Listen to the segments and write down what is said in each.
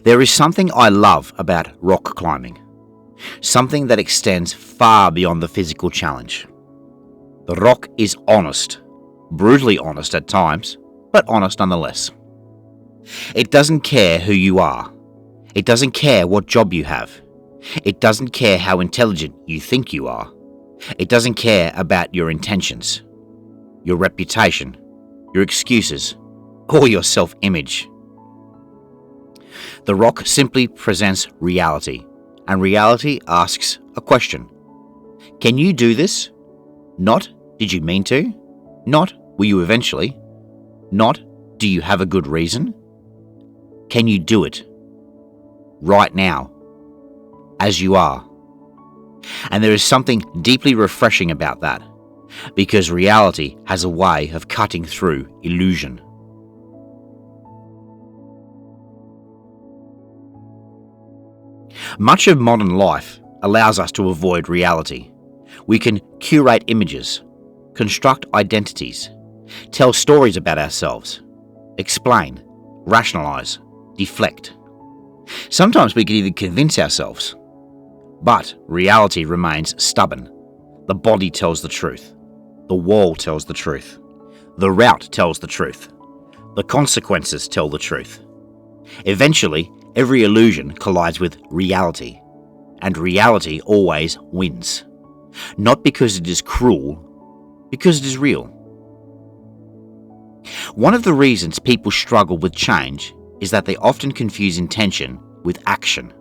There is something I love about rock climbing, something that extends far beyond the physical challenge. The rock is honest, brutally honest at times, but honest nonetheless. It doesn't care who you are. It doesn't care what job you have. It doesn't care how intelligent you think you are. It doesn't care about your intentions, your reputation, your excuses, or your self-image. The rock simply presents reality, and reality asks a question. Can you do this? Not, did you mean to? Not, will you eventually? Not, do you have a good reason? Can you do it? Right now, as you are. And there is something deeply refreshing about that, because reality has a way of cutting through illusion. Much of modern life allows us to avoid reality. We can curate images, construct identities, tell stories about ourselves, explain, rationalize, deflect. Sometimes we can even convince ourselves. But reality remains stubborn. The body tells the truth. The wall tells the truth. The route tells the truth. The consequences tell the truth. Eventually, every illusion collides with reality, and reality always wins. Not because it is cruel, because it is real. One of the reasons people struggle with change is that they often confuse intention with action.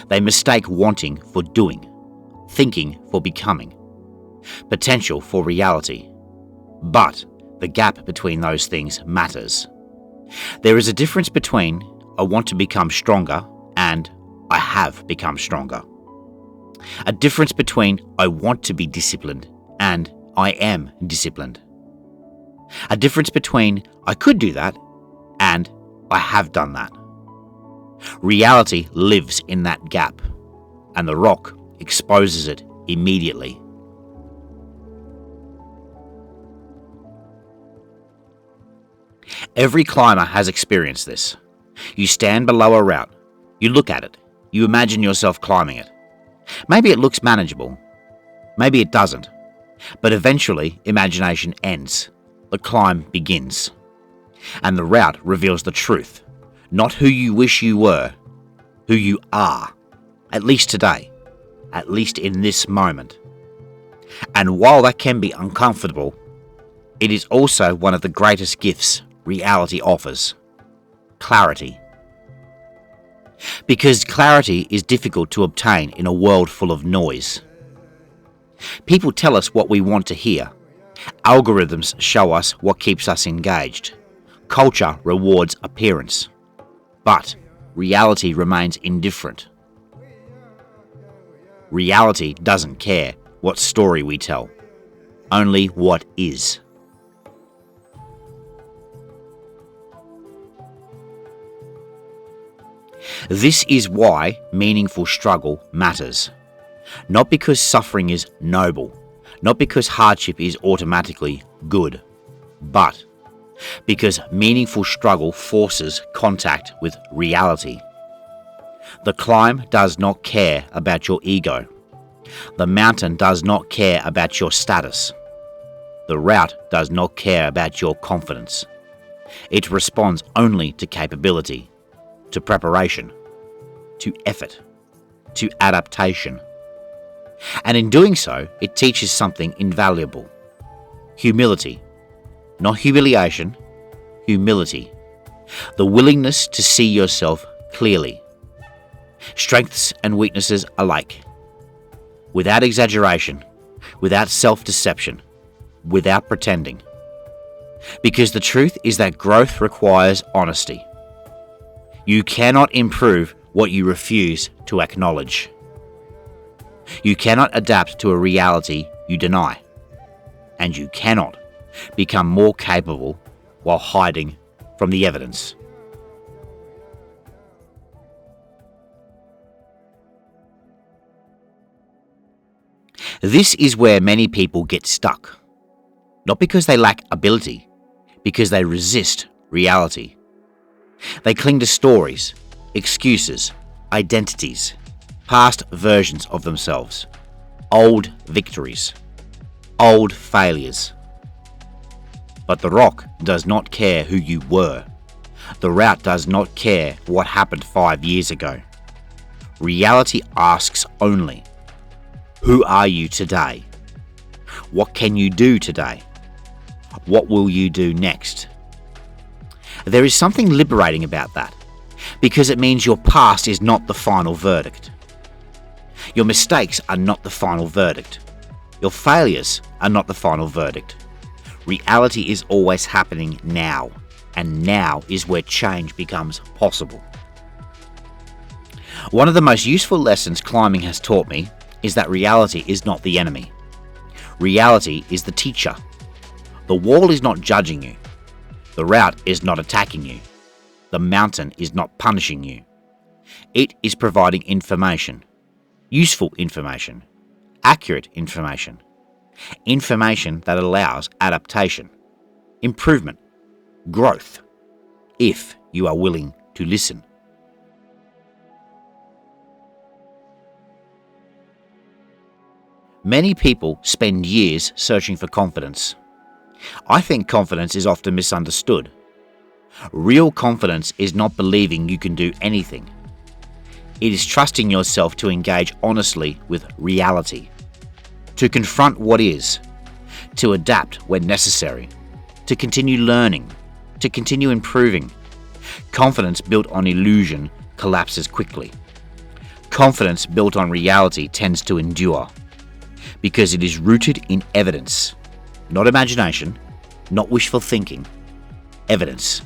They mistake wanting for doing, thinking for becoming, potential for reality. But the gap between those things matters. There is a difference between I want to become stronger and I have become stronger. A difference between I want to be disciplined and I am disciplined. A difference between I could do that and I have done that. Reality lives in that gap, and the rock exposes it immediately. Every climber has experienced this. You stand below a route, you look at it, you imagine yourself climbing it. Maybe it looks manageable, maybe it doesn't, but eventually imagination ends, the climb begins, and the route reveals the truth, not who you wish you were, who you are, at least today, at least in this moment. And while that can be uncomfortable, it is also one of the greatest gifts reality offers: clarity. Because clarity is difficult to obtain in a world full of noise. People tell us what we want to hear. Algorithms show us what keeps us engaged. Culture rewards appearance. But reality remains indifferent. Reality doesn't care what story we tell, only what is. This is why meaningful struggle matters. Not because suffering is noble, not because hardship is automatically good, but because meaningful struggle forces contact with reality. The climb does not care about your ego. The mountain does not care about your status. The route does not care about your confidence. It responds only to capability, to preparation, to effort, to adaptation. And in doing so, it teaches something invaluable: humility. Not humiliation, humility. The willingness to see yourself clearly. Strengths and weaknesses alike. Without exaggeration, without self-deception, without pretending. Because the truth is that growth requires honesty. You cannot improve what you refuse to acknowledge. You cannot adapt to a reality you deny. And you cannot become more capable while hiding from the evidence. This is where many people get stuck. Not because they lack ability, because they resist reality. They cling to stories, excuses, identities, past versions of themselves, old victories, old failures. But the rock does not care who you were. The route does not care what happened 5 years ago. Reality asks only, who are you today? What can you do today? What will you do next? There is something liberating about that, because it means your past is not the final verdict. Your mistakes are not the final verdict. Your failures are not the final verdict. Reality is always happening now, and now is where change becomes possible. One of the most useful lessons climbing has taught me is that reality is not the enemy. Reality is the teacher. The wall is not judging you. The route is not attacking you. The mountain is not punishing you. It is providing information, useful information, accurate information, information that allows adaptation, improvement, growth, if you are willing to listen. Many people spend years searching for confidence. I think confidence is often misunderstood. Real confidence is not believing you can do anything. It is trusting yourself to engage honestly with reality, to confront what is, to adapt when necessary, to continue learning, to continue improving. Confidence built on illusion collapses quickly. Confidence built on reality tends to endure, because it is rooted in evidence, not imagination, not wishful thinking, evidence.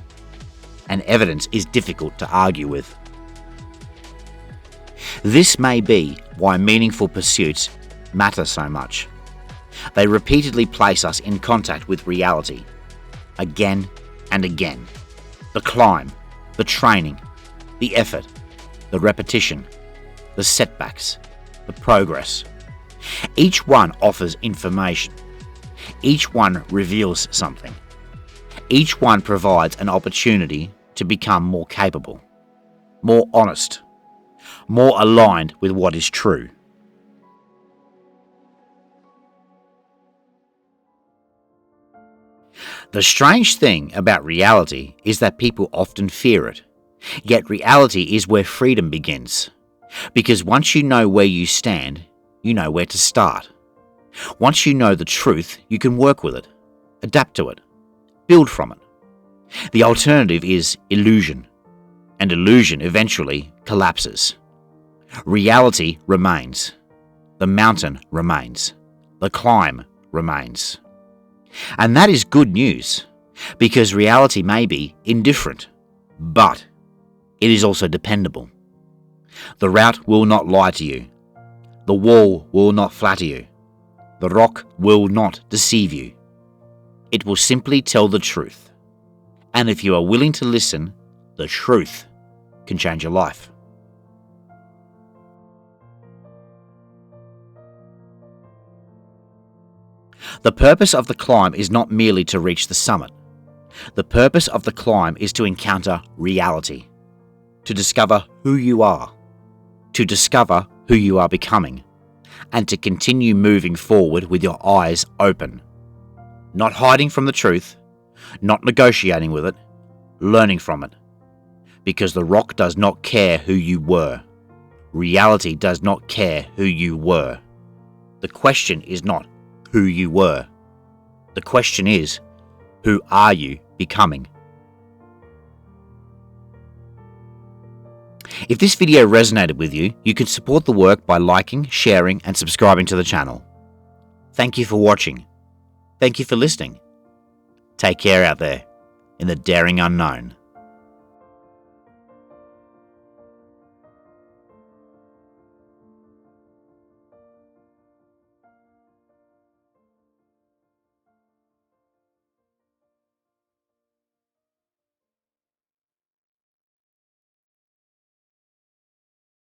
And evidence is difficult to argue with. This may be why meaningful pursuits matter so much. They repeatedly place us in contact with reality, again and again. The climb, the training, the effort, the repetition, the setbacks, the progress. Each one offers information. Each one reveals something. Each one provides an opportunity to become more capable, more honest, more aligned with what is true. The strange thing about reality is that people often fear it. Yet reality is where freedom begins. Because once you know where you stand, you know where to start. Once you know the truth, you can work with it, adapt to it, build from it. The alternative is illusion, and illusion eventually collapses. Reality remains. The mountain remains. The climb remains. And that is good news, because reality may be indifferent, but it is also dependable. The route will not lie to you. The wall will not flatter you. The rock will not deceive you. It will simply tell the truth. And if you are willing to listen, the truth can change your life. The purpose of the climb is not merely to reach the summit. The purpose of the climb is to encounter reality, to discover who you are, to discover who you are becoming, and to continue moving forward with your eyes open. Not hiding from the truth, not negotiating with it, learning from it. Because the rock does not care who you were. Reality does not care who you were. The question is not who you were. The question is, who are you becoming? If this video resonated with you, you can support the work by liking, sharing, and subscribing to the channel. Thank you for watching. Thank you for listening. Take care out there in the daring unknown.